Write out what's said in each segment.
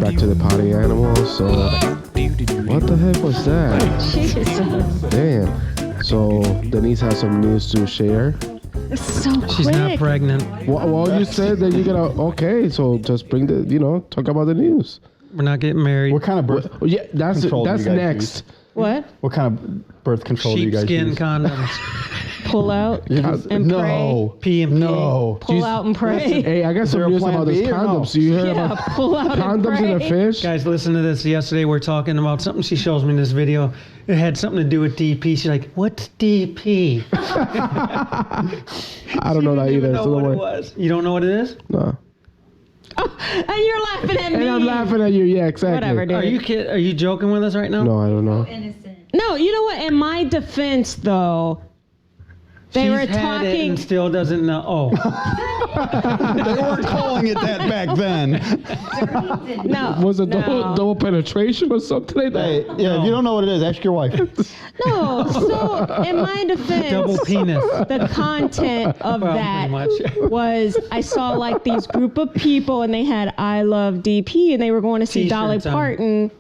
back to the Poddy Animals. So, what the heck was that? Jesus. Damn. So, Denise has some news to share. It's so quick. She's not pregnant. Well, you said that you're gonna. Okay, so just bring talk about the news. We're not getting married. What kind of birth? Well, yeah, that's control do you guys next. use? What? What kind of birth control do you guys Sheepskin use? condoms. Pull out and No. Pee and No. pray. Pull out and pray. Hey, I got Is there some a news plan about this B or no? condoms. Do you hear Yeah, about pull out and condoms in a pray. fish? Guys, listen to this. Yesterday we're talking about something. She shows me this video. It had something to do with DP. She's like, "What's DP?" I don't know that either. Know So what don't it worry. was. You don't know what it is? No. Oh, and you're laughing at me. And I'm laughing at you. Yeah, exactly. Whatever, dude. Are you kid? Are you joking with us right now? No, I don't know. No, you know what? In my defense, though, they She's were had it talking. and still doesn't know. Oh, They weren't calling it that back then. No, Was it no. double penetration or something like that? Hey, yeah, if you don't know what it is, ask your wife. No, so in my defense, double penis. the content of Well, that pretty much. was I saw like these group of people and they had I Love DP and they were going to see Dolly T-shirts on. Parton.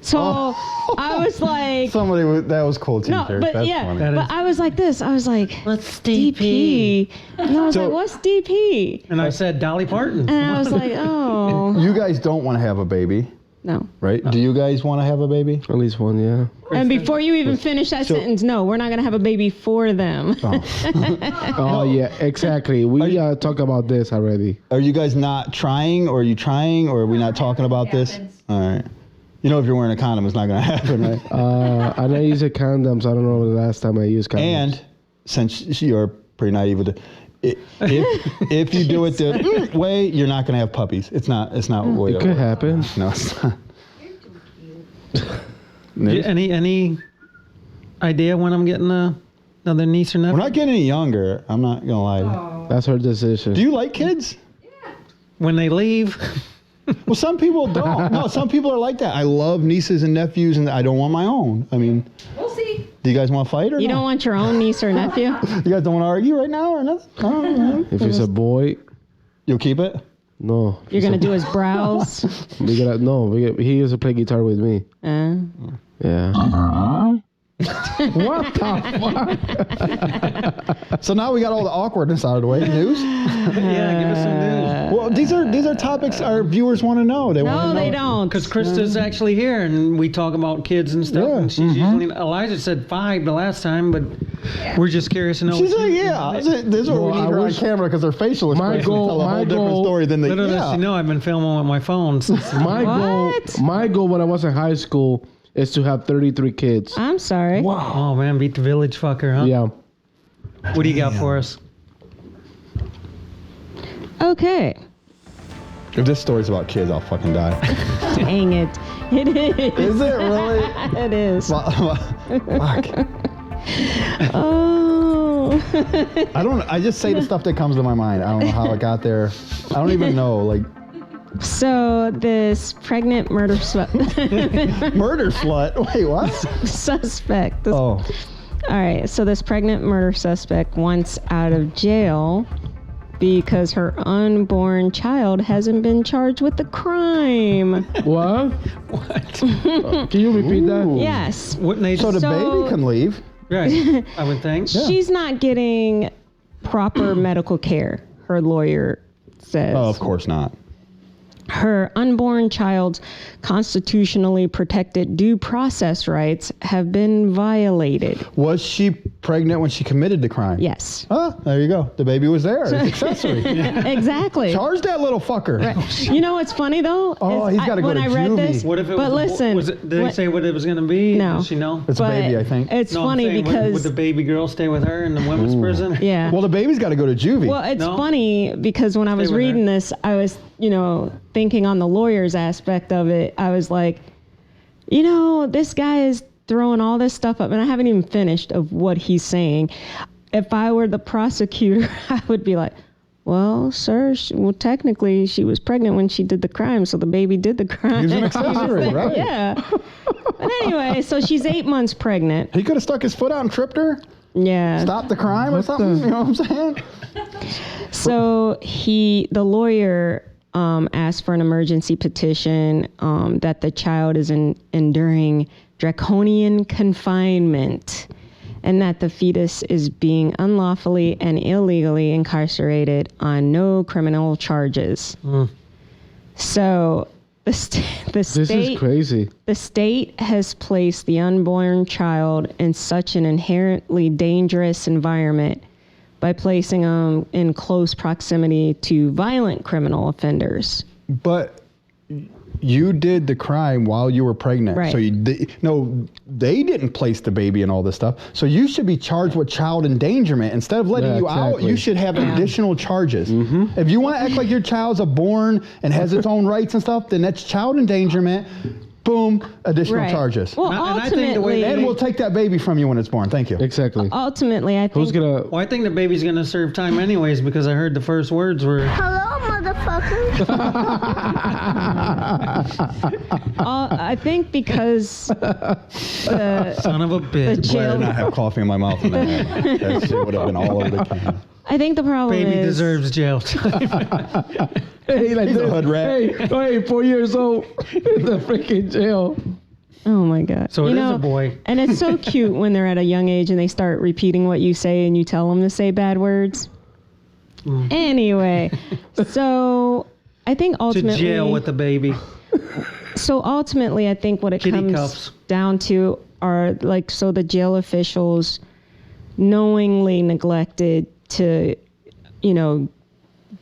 So I was like, That was cool no, t-shirt. but That's yeah, funny. That but is- I was like this. I was like, What's DP? And I was So- like, what's DP? And I said Dolly Parton. And I was like, oh, You guys don't want to have a baby, no. right? Do you guys want to have a baby? At least one, yeah. And before you even finish that sentence, no, we're not going to have a baby for them. Oh, yeah, exactly. We talk about this already. Are you guys not trying, or are you trying, or are we not talking about this? All right. You know, if you're wearing a condom, it's not going to happen, right? I don't use condoms. I don't know the last time I used condoms. And since you're pretty naive with it, if you do it the way, you're not going to have puppies. It's not way it could happen. No, it's not. Any idea when I'm getting another niece or We're nephew? not getting any younger. I'm not going to lie. That's her decision. Do you like kids? When they leave. Well, some people don't. No, some people are like that. I love nieces and nephews, and I don't want my own. I mean, We'll see. do you guys want to fight or You no? don't want your own niece or nephew? You guys don't want to argue right now or nothing? Oh, If it's a boy, you'll keep it? no. You're going to do his brows? He used to play guitar with me. Yeah. What the fuck? So now we got all the awkwardness out of the way. News? Yeah, give us some news. Well, these are topics our viewers want to know. They want No, to know. they don't. Because Krista's actually here, and we talk about kids and stuff. Yeah. And she's usually Elijah said 5 the last time, but we're just curious to know. She's what like, you- yeah. This is what we Well, need I her on wish- camera because her facial expressions tell a whole different story than the. Little does Yeah. she know I've been filming with my phone. Since My goal when I was in high school is to have 33 kids. I'm sorry. Oh man, beat the village fucker, huh? Yeah. What do you got for us? Okay. If this story's about kids, I'll fucking die. Dang it. It is. Is it really? It is. Fuck. Oh. I just say the stuff that comes to my mind. I don't know how it got there. I don't even know. Like, So this pregnant murder murder slut. Wait, what? suspect. Oh. All right. So this pregnant murder suspect wants out of jail because her unborn child hasn't been charged with the crime. What? What? Can you repeat that? Ooh. Yes. What age? So the So- baby can leave. Right, I would think. She's not getting proper medical care, her lawyer says. Oh, of course not. Her unborn child's constitutionally protected due process rights have been violated. Was she pregnant when she committed the crime? Yes. Oh, there you go. The baby was there. It's accessory. Exactly. Charge that little fucker. Right. You know what's funny though? Oh, is he's gotta go when to I read juvie. this. What if it but was? listen, Did they say what it was going to be? No. Does she know? It's a but baby, I think. It's No, I'm funny saying, because would the baby girl stay with her in the women's prison? yeah. Well, the baby's got to go to juvie. Well, it's No? funny because when I was with her. reading this, I was, thinking on the lawyer's aspect of it. I was like, this guy is throwing all this stuff up, and I haven't even finished of what he's saying. If I were the prosecutor, I would be like, well, sir, technically she was pregnant when she did the crime, so the baby did the crime. He was an accessory, right? Yeah. But anyway, so she's 8 months pregnant. He could have stuck his foot out and tripped her, Yeah. stopped the crime or something. You know what I'm saying? So the lawyer asked for an emergency petition that the child is enduring draconian confinement and that the fetus is being unlawfully and illegally incarcerated on no criminal charges. So this is crazy. The state has placed the unborn child in such an inherently dangerous environment by placing them in close proximity to violent criminal offenders. But you did the crime while you were pregnant. Right. So they didn't place the baby and all this stuff. So you should be charged with child endangerment. Instead of letting you out, you should have additional charges. If you want to act like your child's born and has its own rights and stuff, then that's child endangerment. Boom, additional charges. Well, ultimately, and we'll take that baby from you when it's born. Thank you. Exactly. Ultimately, I think. Who's gonna? Well, I think the baby's gonna serve time anyways because I heard the first words were Hello, motherfucker. I think because the son of a bitch. the jail. I did not have coffee in my mouth. That shit would have been all over the can. I think the problem Baby is deserves jail time. Hey, like He's a hood rat. Hey, 4 years old in the freaking jail. Oh my God. So it is a boy. And it's so cute when they're at a young age and they start repeating what you say and you tell them to say bad words. Anyway, so I think ultimately. To jail with the baby. So ultimately, I think what it Kitty comes cuffs. down to are so the jail officials knowingly neglected to,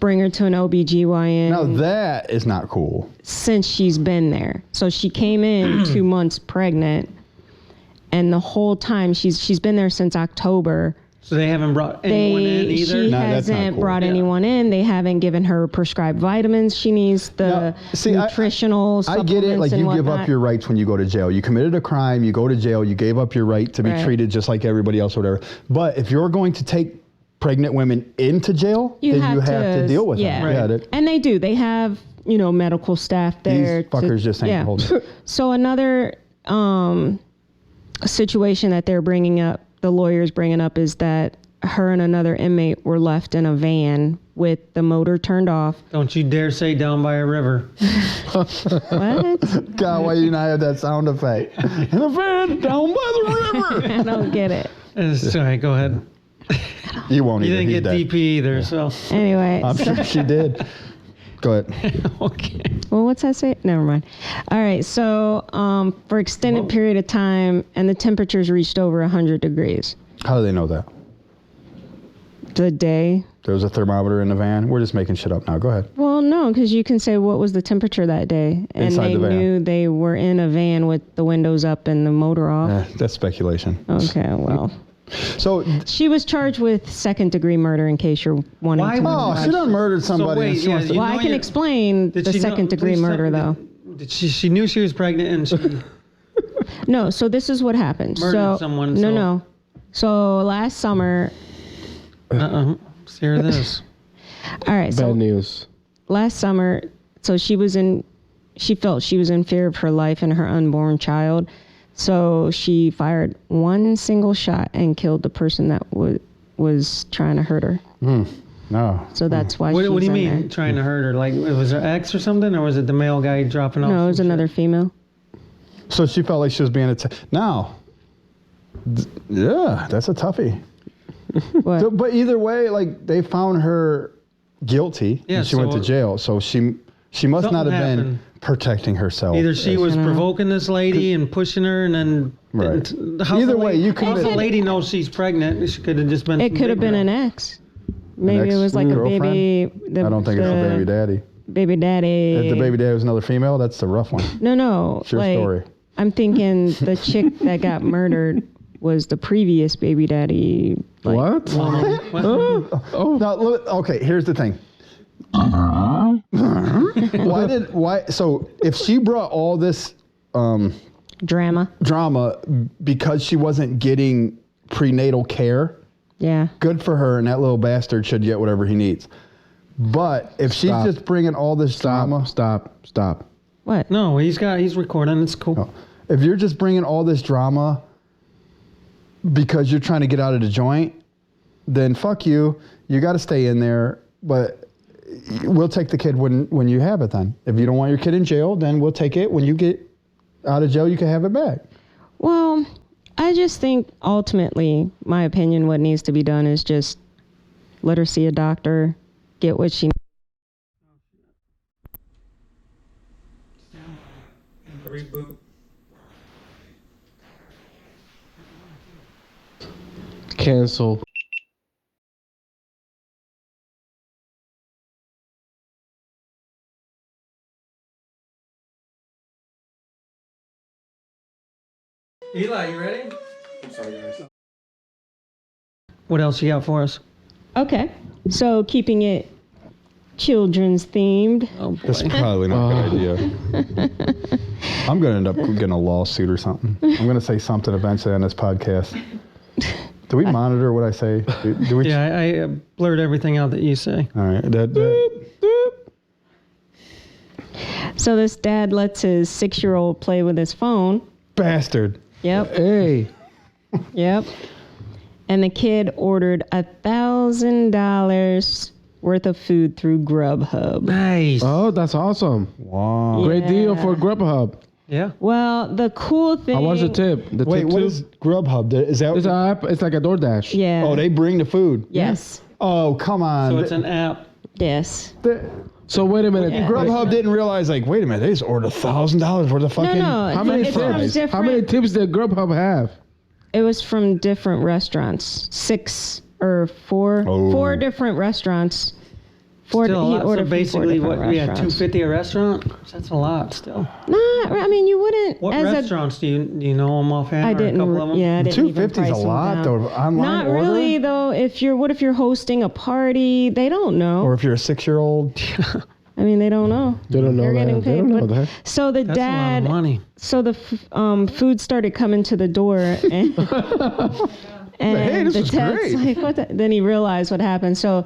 bring her to an OBGYN. Now that is not cool. Since she's been there. So she came in 2 months pregnant, and the whole time she's been there since October. So they haven't brought anyone in either? She hasn't brought anyone in. They haven't given her prescribed vitamins she needs, nutritional supplements. I get it. Like, you give whatnot. up your rights when you go to jail. You committed a crime, you go to jail, you gave up your right to be treated just like everybody else or whatever. But if you're going to take pregnant women into jail, then you have to deal with them. Right. And they do. They have, medical staff there. These fuckers just ain't holding. So another situation that they're bringing up, the lawyer's bringing up, is that her and another inmate were left in a van with the motor turned off. Don't you dare say down by a river. What? God, why do you not have that sound effect? In a van down by the river. I don't get it. Sorry, go ahead. You won't You either. didn't get DP either, so. Anyway. I'm sure she did. Go ahead. Okay. Well, what's that say? Never mind. All right. So for extended period of time, and the temperatures reached over 100 degrees. How do they know that? The day. There was a thermometer in the van. We're just making shit up now. Go ahead. Well, no, because you can say what was the temperature that day, and Inside they the van. knew they were in a van with the windows up and the motor off. That's speculation. Okay, well. So She was charged with second-degree murder, in case you're wanting to know. she done murdered somebody. wait, and she wants to- you Well, I know can you're- explain the Did she know- second-degree please tell murder, me, though. Did she knew she was pregnant and she No, so this is what happened. Murdered someone, No, so- no. So last summer, let's hear this. all right, so Bad news. last summer, so she felt she was in fear of her life and her unborn child. So she fired one single shot and killed the person that was trying to hurt her. No. So that's why What she's do you in mean there. trying to hurt her? Like, was her ex or something, or was it the male guy dropping off? No, it was some another shit? female. So she felt like she was being attacked. Now, yeah, that's a toughie. What? So, but either way, like, they found her guilty. Yeah, and she went to so- jail. So she must not Something have been happened. protecting herself. Either she was provoking this lady and pushing her, and then Right. how's Either the way, lady- you could- how's the lady knows she's pregnant? She could have just been. It some could have big been girl. an ex. Maybe it was like a girlfriend? baby. I don't think it's a baby daddy. Baby daddy. If the baby daddy was another female, that's the rough one. No. It's your like, story. I'm thinking the chick that got murdered was the previous baby daddy. Like, What? Now, look, okay, here's the thing. So if she brought all this Drama. drama because she wasn't getting prenatal care, Yeah. good for her, and that little bastard should get whatever he needs. But if she's Stop. just bringing all this drama, Stop. What? No, he's recording. It's cool. if you're just bringing all this drama because you're trying to get out of the joint, then fuck you. You got to stay in there. But we'll take the kid when you have it then. If you don't want your kid in jail, then we'll take it. When you get out of jail, you can have it back. Well, I just think ultimately, my opinion, what needs to be done is just let her see a doctor, get what she needs. Reboot. Cancel. Eli, you ready? I'm sorry, guys. What else you got for us? Okay, so keeping it children's themed. Oh boy. That's probably not a good idea. I'm going to end up getting a lawsuit or something. I'm going to say something eventually on this podcast. Do we monitor what I say? Do we? Yeah, I blurred everything out that you say. All right. So this dad lets his 6-year-old play with his phone. Bastard. Yep. Hey. Yep. And the kid ordered $1,000 worth of food through Grubhub. Nice. Oh, that's awesome. Wow. Great deal for Grubhub. Yeah. Well, the cool thing. How was the tip? The Wait, tip what too? is Grubhub? Is that? It's an app. It's like a DoorDash. Yeah. Oh, they bring the food. Yes. Oh, come on. So it's an app. Yes. So wait a minute. Yeah. Grubhub didn't realize, like, wait a minute, they just ordered $1,000 worth of fucking. No. How many it's from tips? different- How many tips did Grubhub have? It was from different restaurants. 6 or 4. Oh. 4 different restaurants. He Still a lot. So ordered from 4 basically, different what? Yeah, restaurants. $250 a restaurant. That's a lot. Still. I mean, you wouldn't. What as restaurants do you know them offhand? I or didn't. A couple of them? Yeah, I didn't even $250 is price a them lot, down. though. Online Not order? really, though. What if you're hosting a party? They don't know. Or if you're a 6-year-old. I mean, they don't know. They don't know They're that. getting They paid. don't know But- that. So the That's a lot dad. of money. So the food started coming to the door, and, Hey, this the is dad's great. like, "What?" Then he realized what happened. So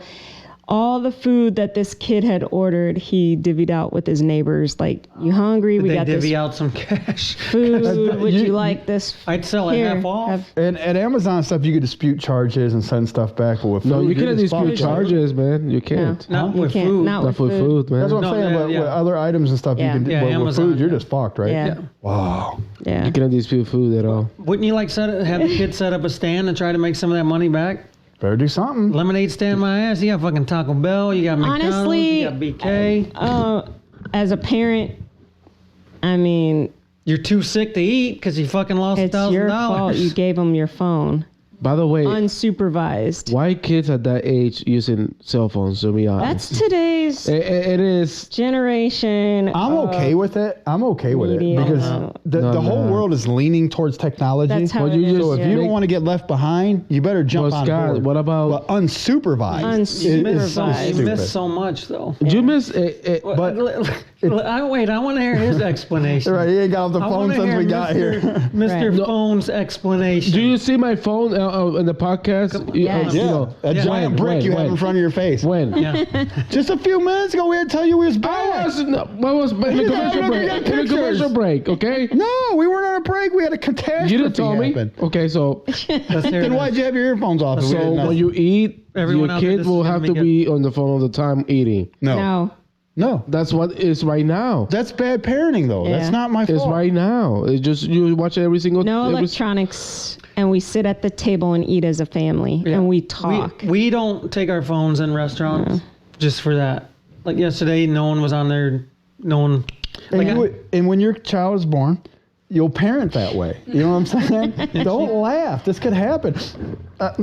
all the food that this kid had ordered, he divvied out with his neighbors. Like, you hungry? We They got divvy this out some cash. food. Would you You- like this? I'd sell it Here, half off. have- And at Amazon stuff, you could dispute charges and send stuff back. But with food, No, you you're can't just dispute fucked. charges, man. You can't. Not You with can't. food. Not Not with for food, man. That's what I'm No, saying. yeah, But yeah. with other items and stuff, Yeah. you can. Yeah, But with Amazon, food, you're yeah. just fucked, right? Yeah. Wow. Yeah. You cannot dispute food at all. Wouldn't you like have the kid set up a stand and try to make some of that money back? Better do something. Lemonade stand my ass. You got fucking Taco Bell. You got McDonald's. Honestly, You got BK. As a parent, I mean, You're too sick to eat because you fucking lost it's your fault. You $1,000. gave him your phone By the way, unsupervised. why kids at that age using cell phones? To be honest, That's today's it is. generation. I'm okay with it. I'm okay with it media. because No. the whole no. world is leaning towards technology. That's how Well, it you is. just- So if you don't Make- want to get left behind, you better jump Well, on Scott, board. what about- But unsupervised? Unsupervised. You stupid. missed so much though. Do you miss it? But I want to hear his explanation. Right, he ain't got off the I phone wanna since hear we got here. Mr. Right. Phone's explanation. Do you see my phone in the podcast? Yes. You Yeah, know, a giant brick you have in front of your face. When? Yeah. Just a few minutes ago, we had to tell you we was I back. was in the commercial look break. at In the pictures. commercial break, okay? No, we weren't on a break. We had a catastrophe You didn't tell me. happen. Okay, so Let's hear Then it. why'd you have your earphones off? if we so didn't know? when you eat, Everyone your out there, kid this will is have gonna to be be on the phone all the time eating. no, No. That's what is right now. that's bad parenting, though. Yeah. That's not my It's fault. right now. It's just you watch it every single. No every- electronics, and we sit at the table and eat as a family, and we talk. We don't take our phones in restaurants just for that. Like yesterday, no one was on there. No one. And when your child is born, you'll parent that way. You know what I'm saying? Don't laugh. This could happen. What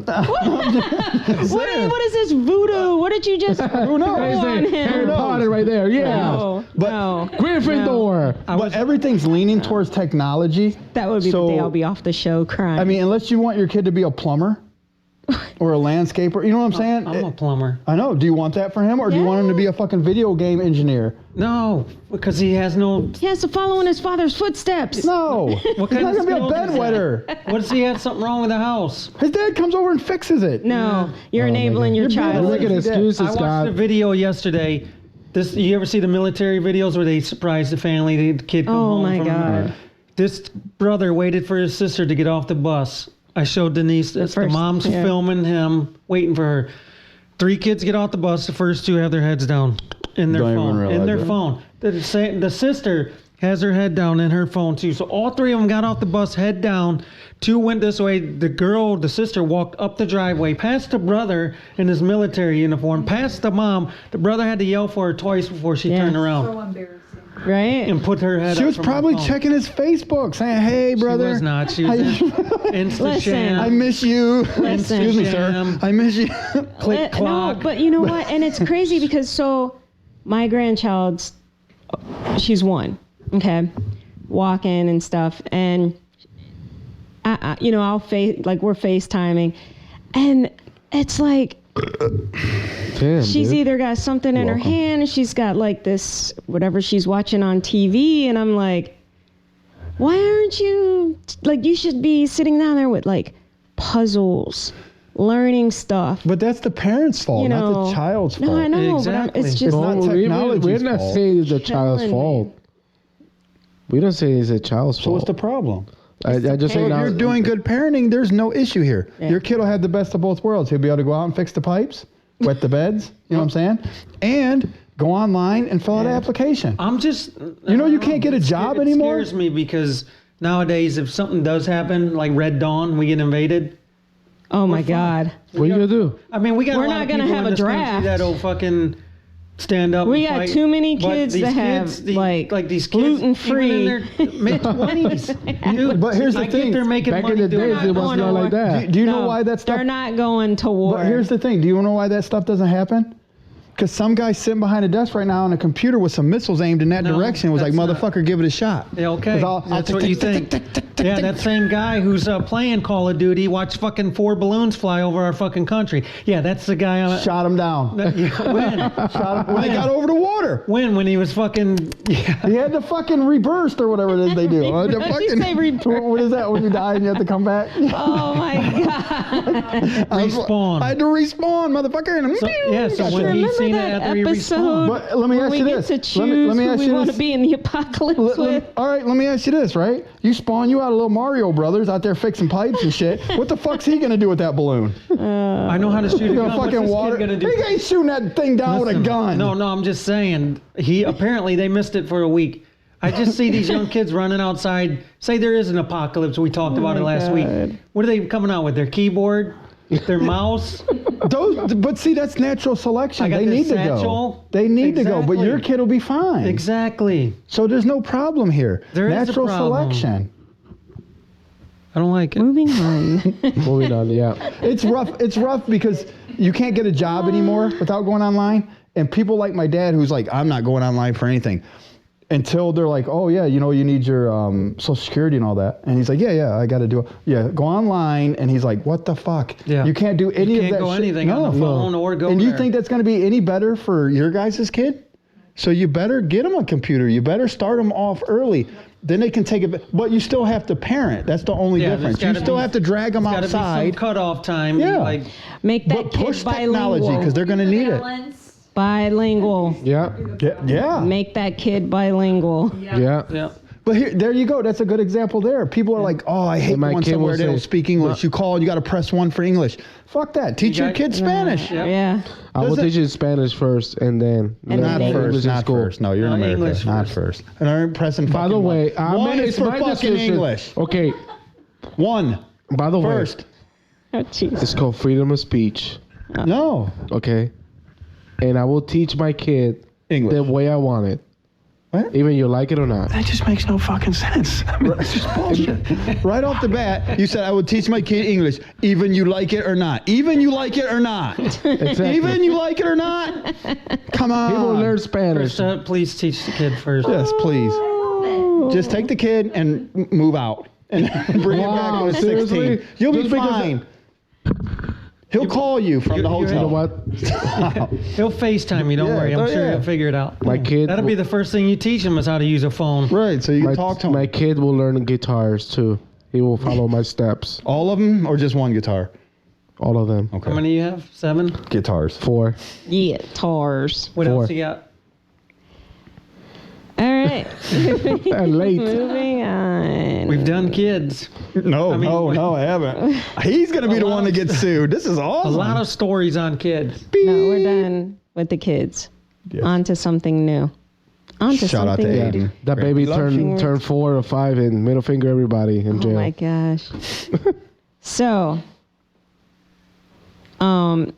is this voodoo? What did you just? Who knows? Right there, on him. Harry Potter right there. Yeah. No, But- no. Gryffindor. But everything's leaning towards technology. That would be So- the day I'll be off the show crying. I mean, unless you want your kid to be a plumber or a landscaper, you know what I'm saying? I'm a plumber. I know. Do you want that for him, or do you want him to be a fucking video game engineer? No, because he has no. he has to follow in his father's footsteps. No. What He's kind not of gonna be a skills is that? bedwetter. What if he had something wrong with the house? His dad comes over and fixes it. No, you're enabling your You're being You're child. making excuses, I watched Scott. a video yesterday. You ever see the military videos where they surprise the family? The kid come Oh home my from God. This brother waited for his sister to get off the bus. I showed Denise this. The first- mom's yeah. filming him, waiting for her. 3 kids get off the bus. The first 2 have their heads down in their phone. In their phone. The sister has her head down in her phone too. So all 3 of them got off the bus, head down. 2 went this way. The sister walked up the driveway, past the brother in his military uniform, past the mom. The brother had to yell for her twice before she turned around. So embarrassing. Right? And put her head She up was from probably her phone. checking his Facebook, saying, "Hey, brother." She was not. She was Instagram. I miss you. Listen. Excuse me, sir. I miss you. Click clock. No, but you know what? And it's crazy because my grandchild's, she's 1, okay, walking and stuff, and I'll we're FaceTiming, and it's like, Damn, she's dude. either got something in her hand, and she's got like this whatever she's watching on TV, and I'm like, why aren't you you should be sitting down there with like puzzles, learning stuff. But that's the parent's fault, not the child's fault. No, I know, Exactly. but it's just not technology's We're not fault. saying it's the child's Killing me. fault. We don't say it's a child's So fault. what's the problem? I just say So if now. you're doing good parenting, there's no issue here. Yeah. Your kid will have the best of both worlds. He'll be able to go out and fix the pipes, wet the beds, you know what I'm saying? And go online and fill out an application. I'm just. You can't get a job anymore? It scares me because nowadays, if something does happen, like Red Dawn, we get invaded. oh my God. What are you gonna do? I mean, we got We're a lot not of gonna people have in a this country draft. that'll fucking stand up. We and got fight. too many But kids these that have, kids, like, these kids, gluten-free. even in their mid-20s. Dude, But here's the I thing. get they're making Back money in the doing days, it. it was going not to like war. that. Do you know why that stuff? They're not going to war. But here's the thing. Do you know why that stuff doesn't happen? Because some guy sitting behind a desk right now on a computer with some missiles aimed in that No, direction was like, that's not- motherfucker, give it a shot. Yeah, okay. 'Cause I'll That's tick, what you tick, think. Yeah, that same guy who's playing Call of Duty watched fucking 4 balloons fly over our fucking country. Yeah, that's the guy on. Shot him down. When? Shot him when they got over the water. When he was fucking. Yeah. He had the fucking reburst or whatever it is they do. The Did you fucking, say reburst? What is that when you die and you have to come back? Oh my God. Respawn. I had to respawn, motherfucker. And So, yeah, so when he Remember seen it that after he episode? respawned. But let me Where ask we you get this. to choose Let me ask who we you want to this. be in the apocalypse with. All right, let me ask you this, right? You spawn you out of little Mario Brothers out there fixing pipes and shit. What the fuck's he gonna do with that balloon? I know how to shoot a He's gun. gonna What's fucking this water. kid gonna do? He ain't shooting that thing down with a Listen, gun. No, I'm just saying. Apparently they missed it for a week. I just see these young kids running outside. Say there is an apocalypse. We talked about it last week. What are they coming out with? Their keyboard, their mouse. But see, that's natural selection. I got They this need to satchel. go. They need to go. But Exactly. your kid will be fine. Exactly. So there's no problem here. There is a natural problem. selection. I don't like it. Moving on. Moving on, yeah. It's rough. It's rough because you can't get a job anymore without going online. And people like my dad, who's like, I'm not going online for anything, until they're like, oh yeah, you need your Social Security and all that. And he's like, yeah, I got to do it. Yeah, go online. And he's like, what the fuck? Yeah. You can't do any You of can't that. go shit. anything on the phone or go And you there. think that's going to be any better for your guys' kid? So you better get them a computer. You better start them off early. Then they can take it. But you still have to parent. That's the only Yeah, difference. there's You gotta still be- have to drag them There's gotta be outside. some cutoff time. Yeah. Like, Make that But kid push technology bilingual. because they're going to need it. Balance. Bilingual. Yeah, Yeah. Make that kid bilingual. yeah. yeah. But there you go. That's a good example there. People are like, oh, I hate And my going kid will somewhere they don't say, speak English. You call, you got to press 1 for English. Fuck that. Teach your got- kid Spanish. Yeah. Yeah. I will Does it- teach you Spanish first, and then And learn then Not English first. in Not school. first. No, you're in No, America. English Not first. first. And I'm pressing By fucking the way, one is it's for my fucking decision. English. Okay. 1 By the way, first. Oh, jeez. it's called freedom of speech. No. Okay. And I will teach my kid English. the way I want it, What? even you like it or not. That just makes no fucking sense. I mean, it's just bullshit. Right off the bat, you said I would teach my kid English, even you like it or not. Even you like it or not. Exactly. Even you like it or not. Come on. He will learn Spanish. First, please teach the kid first. Yes, please. Just take the kid and move out and bring him back when he's 16. seriously? You'll be Just because- fine. He'll call you from the You know hotel. what? He'll FaceTime you. Don't Yeah, worry. I'm oh, sure yeah. he'll figure it out. My kid. That'll be the first thing you teach him is how to use a phone. Right, so you can talk to him. My kid will learn guitars too. He will follow my steps. All of them or just one guitar? All of them. Okay. How many you have? 7? Guitars. 4. Yeah, tars. What Four. else you got? All right. Late. Moving on. We've done kids. No, I haven't. He's going to be the one that gets sued. This is awesome. A lot of stories on kids. No, we're done with the kids. Yes. On to something new. Shout out to Aiden. That baby turned 4 or 5 and middle finger everybody in jail. Oh my gosh. So, I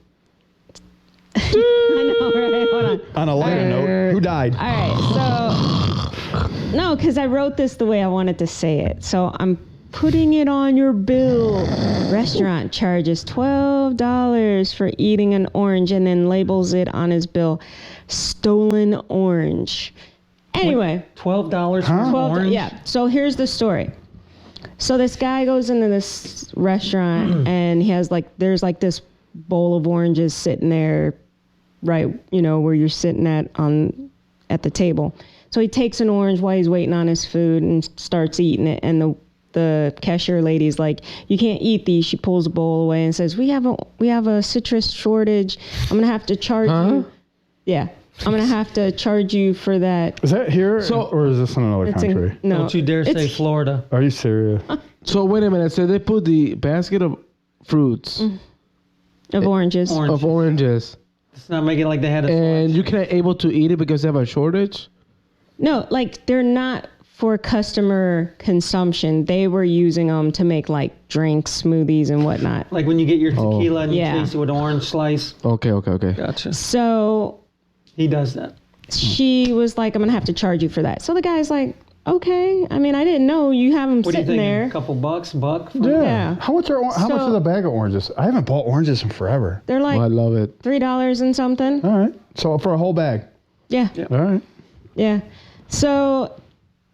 know, right? Hold on. On a lighter note, who died? All right, so no, because I wrote this the way I wanted to say it. So I'm putting it on your bill. Restaurant charges $12 for eating an orange and then labels it on his bill, stolen orange. Anyway, $12 for an orange? Yeah. So here's the story. So this guy goes into this restaurant and he has there's this bowl of oranges sitting there, right, where you're sitting at the table. So he takes an orange while he's waiting on his food and starts eating it. And the cashier lady's like, "You can't eat these." She pulls the bowl away and says, "We have a citrus shortage. I'm gonna have to charge you." Yeah. I'm going to have to charge you for that. Is that here or is this in another country? No. Don't you dare say Florida. Are you serious? So wait a minute. So they put the basket of fruits. Of oranges. Of oranges. It's not making like they had a And you can't able to eat it because they have a shortage? No, they're not for customer consumption. They were using them to make drinks, smoothies, and whatnot. Like when you get your tequila and you Yeah. taste it with an orange slice. Okay. Gotcha. So He does that. she was like, "I'm going to have to charge you for that." So the guy's like, "Okay. I mean, I didn't know you have them What do you sitting think? there." A couple bucks? Buck? Yeah. How much is a bag of oranges? I haven't bought oranges in forever. They're I love it. $3 and something. All right. So for a whole bag. Yeah. All right. Yeah. So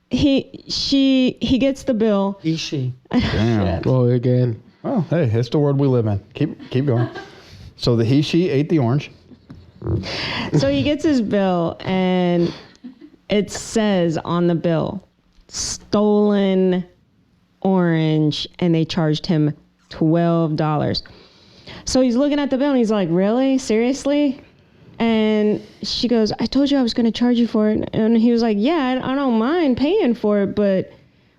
he gets the bill. She. Damn. Oh, again. Well, hey, it's the world we live in. Keep going. So she ate the orange. So he gets his bill and it says on the bill, stolen orange, and they charged him $12. So he's looking at the bill and he's like, "Really? Seriously?" And she goes, "I told you I was going to charge you for it." And he was like, "Yeah, I don't mind paying for it, but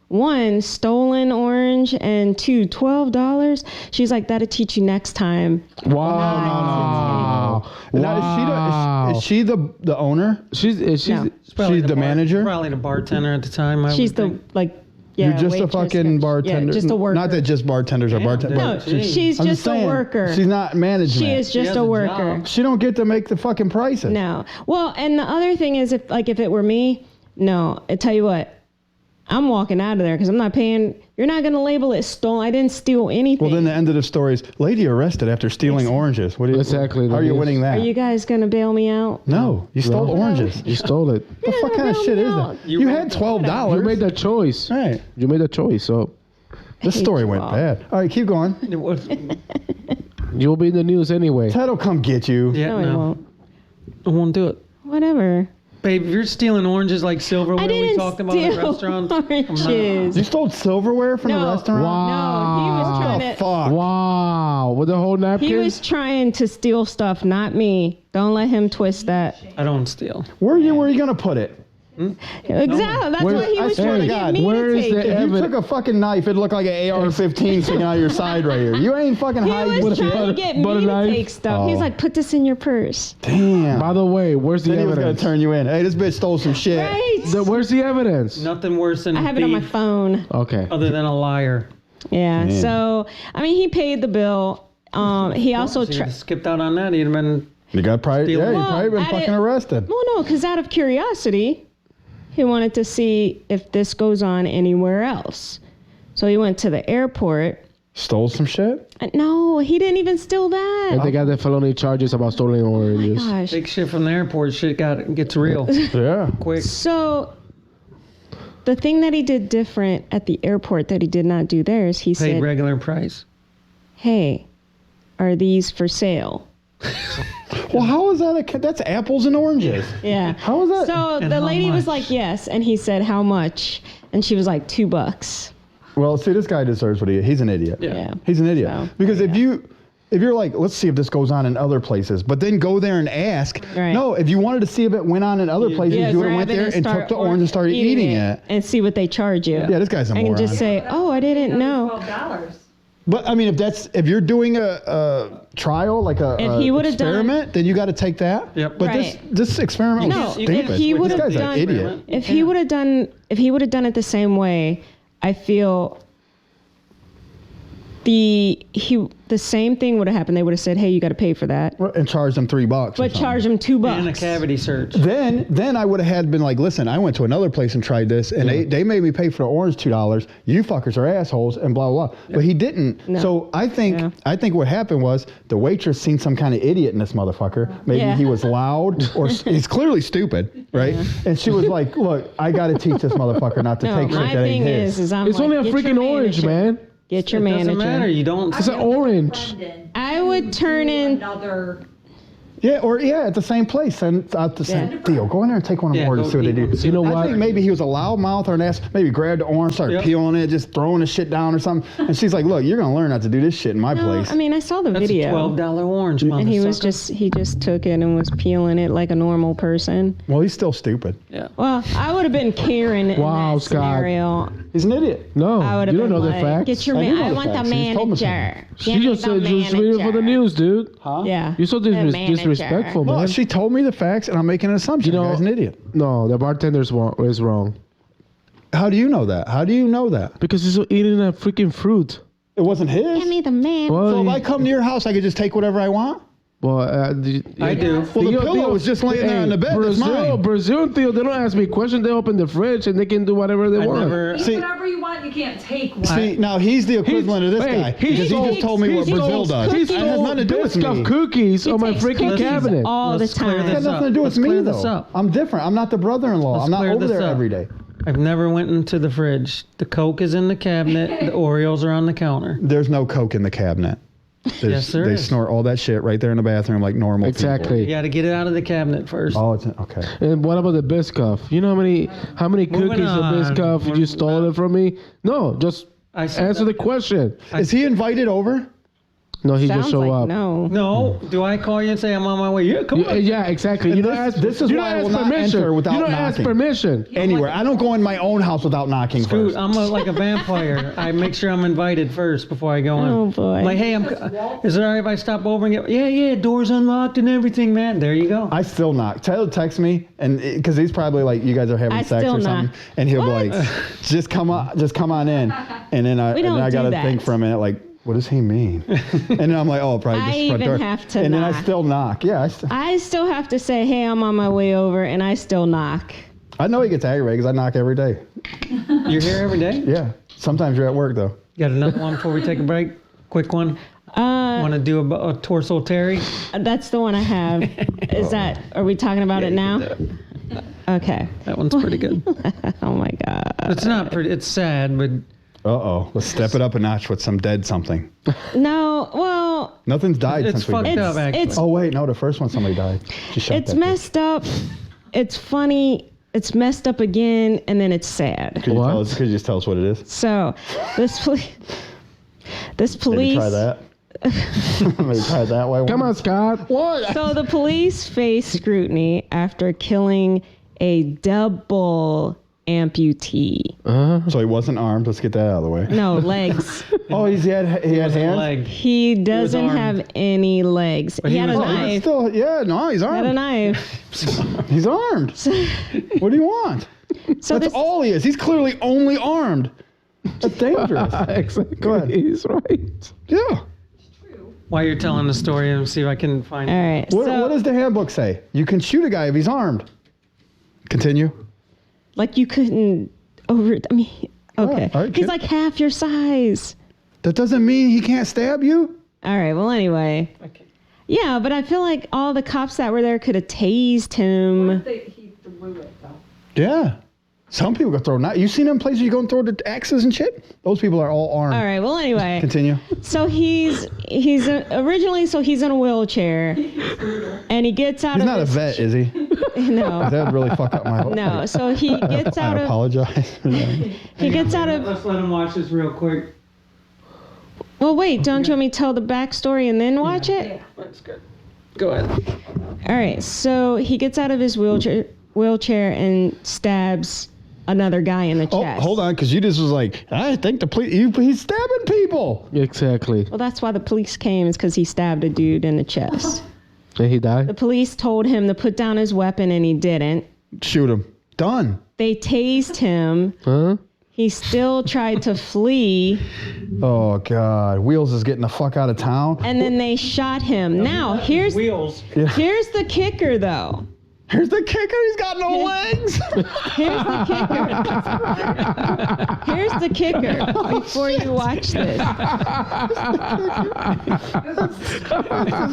1, stolen orange, and 2, $12. She's like, "That'll teach you next time." Wow. Now, is she the owner? She's No. Probably She's the manager? Probably the bartender at the time. She's the You're just a waitress, fucking but- bartender. Yeah, just a worker. Not that just bartenders are bartenders. No, she's I'm just a saying, worker. She's not management. She is just has a a worker. job. She don't get to make the fucking prices. No. Well, and the other thing is, if it were me, no. I tell you what, I'm walking out of there because I'm not paying. You're not going to label it stolen. I didn't steal anything. Well, then the end of the story is lady arrested after stealing oranges. What do you, Exactly, How are that you is. winning that? Are you guys going to bail me out? No, you stole oranges. You stole it. The fuck kind of bail shit me is out. that? You had $12. You made that choice. Right. You made that choice. So This hate story you went all. bad. All right, keep going. It was, you'll be in the news anyway. Ted will come get you. yeah, No, I no. won't. I won't do it. Whatever. Babe, if you're stealing oranges like silverware I didn't we talked about at steal restaurants, oranges. You stole silverware from the No. restaurant? No, he was What trying the to. fuck? Wow. With the whole napkin? He was trying to steal stuff, not me. Don't let him twist that. I don't steal. Where are you going to put it? Exactly. That's Where's- what he I was swear trying to to God, get me where to is take the it. If you Evidence. took a fucking knife, it'd look like an AR-15 sticking out of your side right here. You ain't fucking He hiding. was trying to get me butter to knife? take stuff. He's Oh. like, "Put this in your purse." Damn. By the way, where's the Then he was going evidence? to turn you in. Hey, this bitch stole some shit. Right. Where's the evidence? Nothing worse than I have it on my thief phone. Okay. other than a liar. Yeah. Man. So, I mean, he paid the bill. He also So you'd have skipped out on that. He'd have been. You got probably, Stealing. yeah, you Well, probably been I fucking didn't- arrested. Well, no, because out of curiosity, he wanted to see if this goes on anywhere else. So he went to the airport. Stole some shit? No, he didn't even steal that. And they got the felony charges about stolen oranges. Gosh. Big shit from the airport. Shit gets real Yeah. quick. So the thing that he did different at the airport that he did not do there is he Paid said, regular price. "Hey, are these for sale?" Well, how is that? That's apples and oranges. Yeah. How is that? So And the how lady was much? like, "Yes," and he said, "How much?" And she was like, $2. Well, see, this guy deserves what he's an idiot. Yeah. He's an idiot. So, Because if you, If you're like, let's see if this goes on in other places, but then go there and ask. Right. No, if you wanted to see if it went on in other places, you would have went there and took the orange and started eating it. And see what they charge you. Yeah, this guy's a moron. And just say, oh, I didn't know. $12. But I mean, if you're doing a trial, like a experiment, then you got to take that. Yep. But this experiment was stupid. If he would this have guy's done, an idiot. if he would have done it the same way, I feel the same thing would have happened. They would have said, hey, you got to pay for that. And charge them $3. But charge them $2. And a cavity search. Then I would have been like, listen, I went to another place and tried this, and they made me pay for the orange $2. You fuckers are assholes, and blah blah blah. Yeah. But he didn't. No. So I think what happened was the waitress seen some kind of idiot in this motherfucker. Maybe he was loud, or he's clearly stupid, right? Yeah. And she was like, look, I got to teach this motherfucker not to take shit that ain't his. Is it's only a freaking orange, man. Get your manager. It doesn't matter. You don't. It's an orange. I would turn in. Yeah, at the same place. And out the same. Theo, go in there and take one of them oranges. See what they do. You know what? I think maybe he was a loudmouth or an ass. Maybe grabbed the orange, started peeling it, just throwing the shit down or something. And she's like, look, you're going to learn not to do this shit in my place. I mean, I saw the video. That's a $12 orange, and he just took it and was peeling it like a normal person. Well, he's still stupid. Yeah. Well, I would have been Karen in that scenario. He's an idiot. No, I would have been don't know like, the facts. Get your man. I want the manager. She just said just read it for the news, dude. Huh? Yeah. You're so disrespectful, man. No, she told me the facts, and I'm making an assumption. The guy's an idiot. No, the bartender is wrong. How do you know that? How do you know that? Because he's eating a freaking fruit. It wasn't his? Give me the man. Well, so if I come to your house, I could just take whatever I want? Well, I do. Well, the pillow was just laying there on the bed. Brazil and Theo, they don't ask me questions. They open the fridge and they can do whatever they want. See, whatever you want, you can't take one. See, now he's the equivalent of this guy. Because he just told me what Brazil does. He has nothing to do with me. Cookies on my freaking cabinet. All the time. It has nothing to do with me, though. I'm different. I'm not the brother-in-law. I'm not over there every day. I've never went into the fridge. The Coke is in the cabinet. The Oreos are on the counter. There's no Coke in the cabinet. Yes, there they is. snort all that shit right there in the bathroom like normal people. You got to get it out of the cabinet first. Oh, it's okay. And what about the Biscoff? You know how many cookies of Biscoff you stole it from me? No, just answer the question. Is he invited over? No, he just show up. No. Do I call you and say I'm on my way? Yeah, come on. Yeah, exactly. You don't ask. This is why I will not enter without knocking. You don't ask permission Anywhere. I don't go in my own house without knocking Scoot, first. I'm like a vampire. I make sure I'm invited first before I go in. Oh boy. Like, hey, is it all right if I stop over and get? Yeah, door's unlocked and everything, man. There you go. I still knock. Tyler texts me, and because he's probably like, you guys are having sex or something, and he'll be like, just come on in, and then I gotta think for a minute, like, what does he mean? And then I'm like, oh, probably just front door. Have to and knock. then I still knock. Yeah, I still have to say, hey, I'm on my way over, and I still knock. I know he gets aggravated because I knock every day. You're here every day? Yeah. Sometimes you're at work though. Got another one before we take a break? Quick one. Want to do a torso Terry? That's the one I have. Are we talking about it now? Okay. That one's pretty good. Oh my God. It's not pretty. It's sad, but. Let's step it up a notch with some dead something. No, well. Nothing's died since we fucked up, actually. Oh wait, no, the first one somebody died. It's messed up. It's funny. It's messed up again, and then it's sad. Could you just tell us what it is? So, this police. Maybe try that. Maybe try that way. Come on, Scott. What? So the police face scrutiny after killing a double amputee. So he wasn't armed. Let's get that out of the way. No, legs. Oh, he had hands? He doesn't have any legs. He had a knife. He's armed. Had a knife. He's armed. What do you want? So that's all he is. He's clearly only armed. That's dangerous. Exactly. Go ahead. He's right. Yeah. While you're telling the story, and see if I can find All right. What does the handbook say? You can shoot a guy if he's armed. Continue. Like you couldn't okay. Right, he's like half your size. That doesn't mean he can't stab you. All right. Well, anyway. Okay. Yeah, but I feel like all the cops that were there could have tased him. He threw it, though. Yeah. Some people go throw knives. You seen them places you go and throw the axes and shit? Those people are all armed. All right. Well, anyway. Continue. So he's originally he's in a wheelchair, and he gets out. He's not a vet, is he? No. That would really fuck up my whole. No. So he gets out of. I apologize. He gets out of. Let's let him watch this real quick. Well, wait, don't you want me to tell the backstory and then watch it? Yeah. That's good. Go ahead. All right, so he gets out of his wheelchair and stabs another guy in the chest. Oh, hold on, because you just was like, I think the police, he's stabbing people. Exactly. Well, that's why the police came, is because he stabbed a dude in the chest. And he died? The police told him to put down his weapon, and he didn't. Shoot him. Done. They tased him. Huh? He still tried to flee, Oh, God. Wheels is getting the fuck out of town. and then they shot him. Now, here's the kicker, though. Here's the kicker. He's got no legs. Here's the kicker before you watch this. This is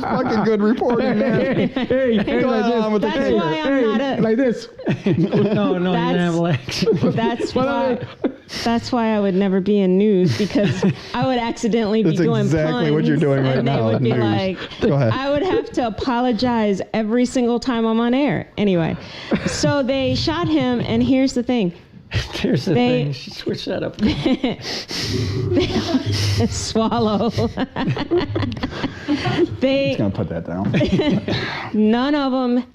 fucking good reporting, man. Hey, What's going on with the That's kicker? why I'm not a... like this. No, you didn't have legs. That's why I would never be in news, because I would accidentally be That's doing exactly what you're puns, doing right and now they would in be news. like, Go ahead. I would have to apologize every single time I'm on air. Anyway, so they shot him, and here's the thing. Here's the thing. Switch that up. Swallow. He's going to put that down. None of them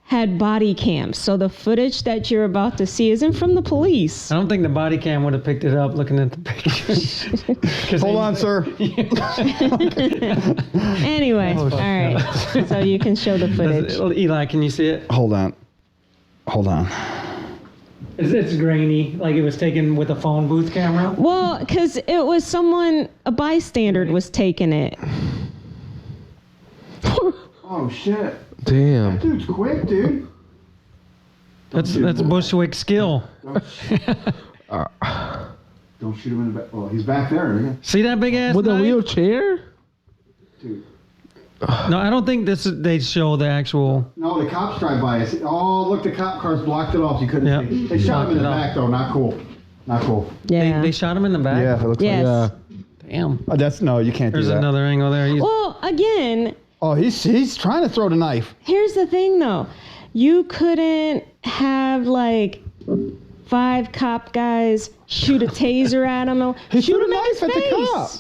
had body cams. So the footage that you're about to see isn't from the police. I don't think the body cam would have picked it up looking at the pictures. Hold on, sir. Anyway, all right. So you can show the footage. Eli, can you see it? Hold on. It's grainy, like it was taken with a phone booth camera. Well, because it was someone, a bystander was taking it. Oh, shit. Damn. Dude's quick, dude. That's Bushwick skill. Don't shoot him in the back. Oh, he's back there. See that big ass With a knife? wheelchair? Dude. No, I don't think they show the actual. No, the cops drive by us. Oh, look, the cop cars blocked it off. You couldn't Yeah. see. They shot him in the Blocked it back, though. Not cool. Not cool. Yeah. They shot him in the back. Yeah, it looks Yes. Yeah. Damn. like that's no. You can't There's do that. another angle there. Well, again, Oh, he's trying to throw the knife. here's the thing, though. You couldn't have, like, 5 cop guys shoot a taser at him. He Shoot threw him a in his knife at the face. cop.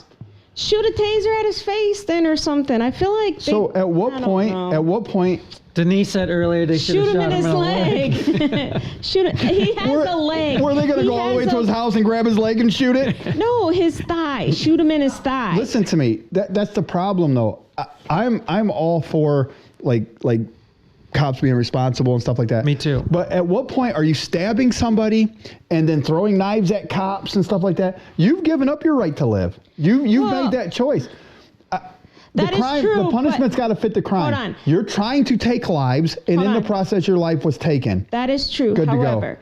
Shoot a taser at his face then or something. I feel like they, So at what I don't point? know. At what point? Denise said earlier they should shoot have him shot in his him in the leg. Shoot him. He has a leg. Were they gonna He go all the way has to his house and grab his leg and shoot it? No, his thigh. Shoot him in his thigh. Listen to me. That's the problem, though. I'm all for like cops being responsible and stuff like that. Me too. But at what point are you stabbing somebody and then throwing knives at cops and stuff like that? You've given up your right to live. You've Well, made that choice. that is true, The punishment's but- got to fit the crime. Hold on. You're trying to take lives, and Hold in on. the process, your life was taken. That is true. Good to go. However,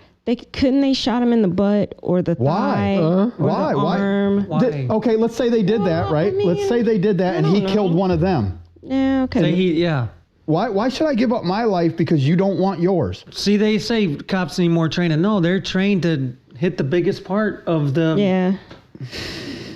couldn't they shot him in the butt or the Why? thigh or Why? the Why? arm? Why? Okay, let's say they did that, Well, right? I mean, Let's say they did that, I and he don't killed know. one of them. Yeah, okay. Yeah. Why should I give up my life because you don't want yours? See, they say cops need more training. No, they're trained to hit the biggest part of the Yeah.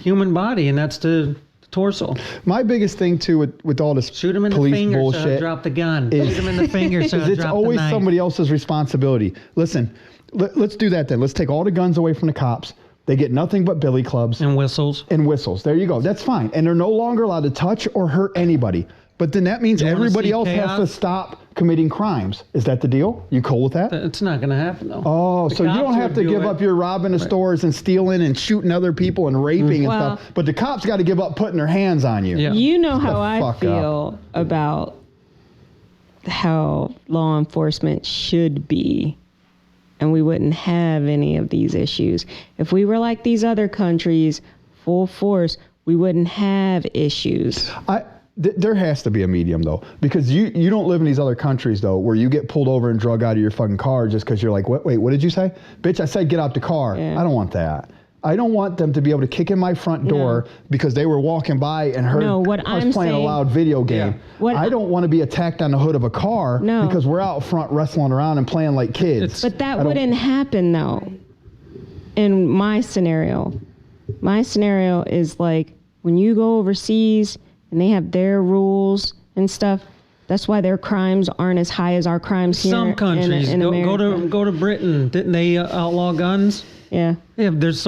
human body, and that's the torso. My biggest thing too with all this Shoot him in the police finger so bullshit he'll drop the gun. is- Shoot him in the finger so is he'll it's drop always the knife. somebody else's responsibility. Listen, let's do that then. Let's take all the guns away from the cops. They get nothing but billy clubs And whistles. and whistles. There you go. That's fine. And they're no longer allowed to touch or hurt anybody. But then that means You wanna everybody see else has to chaos? stop committing crimes. Is that the deal? You cool with that? It's not going to happen, though. Oh, The so you cops don't have would to do give it. up your robbing of stores and stealing and shooting other people and raping and Well- stuff. But the cops got to give up putting their hands on you. Yeah. You know how the I fuck feel about how law enforcement should be, and we wouldn't have any of these issues. If we were like these other countries, full force, we wouldn't have issues. There has to be a medium though, because you don't live in these other countries though, where you get pulled over and drug out of your fucking car just because you're like, wait, what did you say? Bitch, I said get out the car. Yeah. I don't want that. I don't want them to be able to kick in my front door because they were walking by and heard what us I'm playing a saying- loud video game. What I don't want to be attacked on the hood of a car No. because we're out front wrestling around and playing like kids. But that I don't- wouldn't happen though. In my scenario is like when you go overseas and they have their rules and stuff, That's why their crimes aren't as high as our crimes here. Some countries. in America. Go to Britain. Didn't they outlaw guns? Yeah. Yeah, there's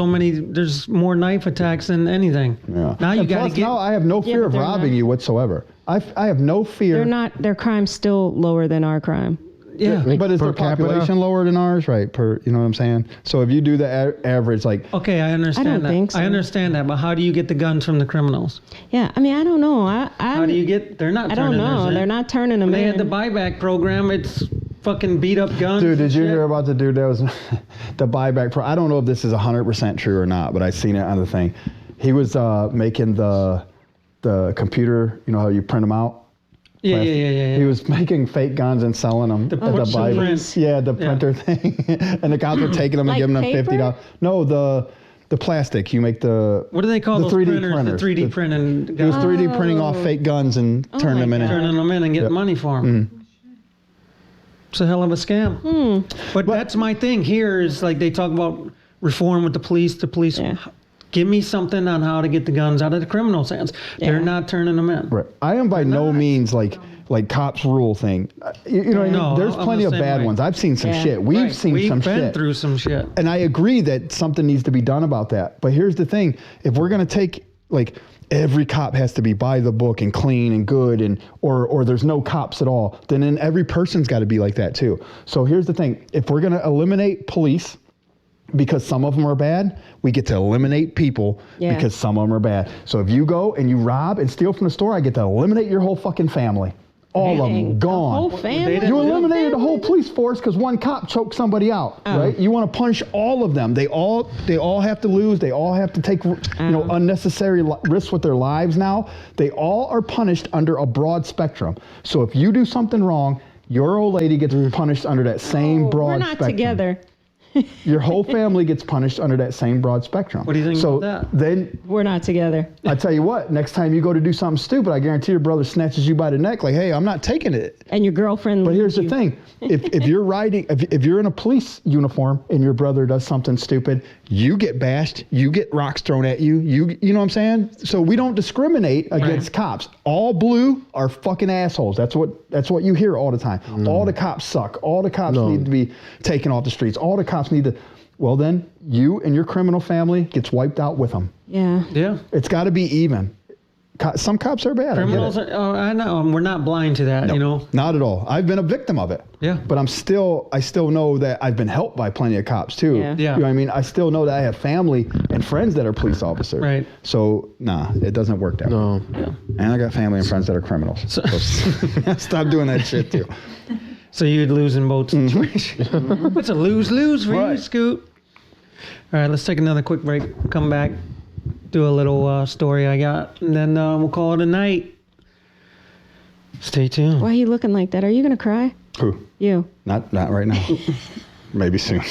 more knife attacks than anything. Yeah. Now you got to get. Now I have no fear of robbing you whatsoever. I have no fear. Their crime's still lower than our crime. Yeah. But is their population lower than ours? Right. You know what I'm saying? So if you do the average, like. Okay, I understand I don't think so. I understand that, but how do you get the guns from the criminals? Yeah, I mean, I don't know. How do you get? They're not. I don't know. They're not turning them When in. they had the buyback program. It's fucking beat up guns. Dude, did you hear about the dude that was the buyback I don't know if this is 100% true or not, but I seen it on the thing. He was making the computer. You know how you print them out. Yeah. He was making fake guns and selling them at the buyback. Yeah, the printer thing, and the cops were taking them and giving them $50. No, the plastic. You make the what do they call those 3D printers? The 3D printing. He was 3D printing off fake guns and turning them in. Turning them in and getting money for them. Mm-hmm. It's a hell of a scam. But that's my thing here is like they talk about reform with the police. The police, give me something on how to get the guns out of the criminals' hands. Yeah. They're not turning them in. Right. I am by no means like cops rule thing. You know what I mean? There's plenty of bad ones. I've seen some shit. We've seen some shit. We've been through some shit. And I agree that something needs to be done about that. But here's the thing. If we're going to take like every cop has to be by the book and clean and good and or there's no cops at all, then every person's got to be like that too. So here's the thing. If we're going to eliminate police because some of them are bad, we get to eliminate people because some of them are bad. So if you go and you rob and steal from the store, I get to eliminate your whole fucking family. All of them gone. The whole family? You eliminated the whole police force because one cop choked somebody out, right? You want to punish all of them. They all have to lose. They all have to take unnecessary risks with their lives now. They all are punished under a broad spectrum. So if you do something wrong, your old lady gets punished under that same broad spectrum. We're not together. Your whole family gets punished under that same broad spectrum. What do you think about that? Then we're not together. I tell you what, next time you go to do something stupid, I guarantee your brother snatches you by the neck like, hey, I'm not taking it. And your girlfriend. But here's the thing. If you're riding, if you're in a police uniform and your brother does something stupid, you get bashed, you get rocks thrown at you, you know what I'm saying? So we don't discriminate against cops. All blue are fucking assholes. That's what you hear all the time. All the cops suck. All the cops need to be taken off the streets. All the cops need to, well then, you and your criminal family gets wiped out with them. Yeah. Yeah. It's got to be even. Some cops are bad. Criminals, I know. We're not blind to that, No, not at all. I've been a victim of it. Yeah. But I still know that I've been helped by plenty of cops too. Yeah. You know what I mean? I still know that I have family and friends that are police officers. Right. So, it doesn't work that way. Yeah. And I got family and friends that are criminals. So stop doing that shit too. So you'd lose in both situations. It's a lose-lose for you, Scoot. All right, let's take another quick break. Come back. Do a little story I got, and then we'll call it a night. Stay tuned. Why are you looking like that? Are you going to cry? Who? You. Not right now. Maybe soon.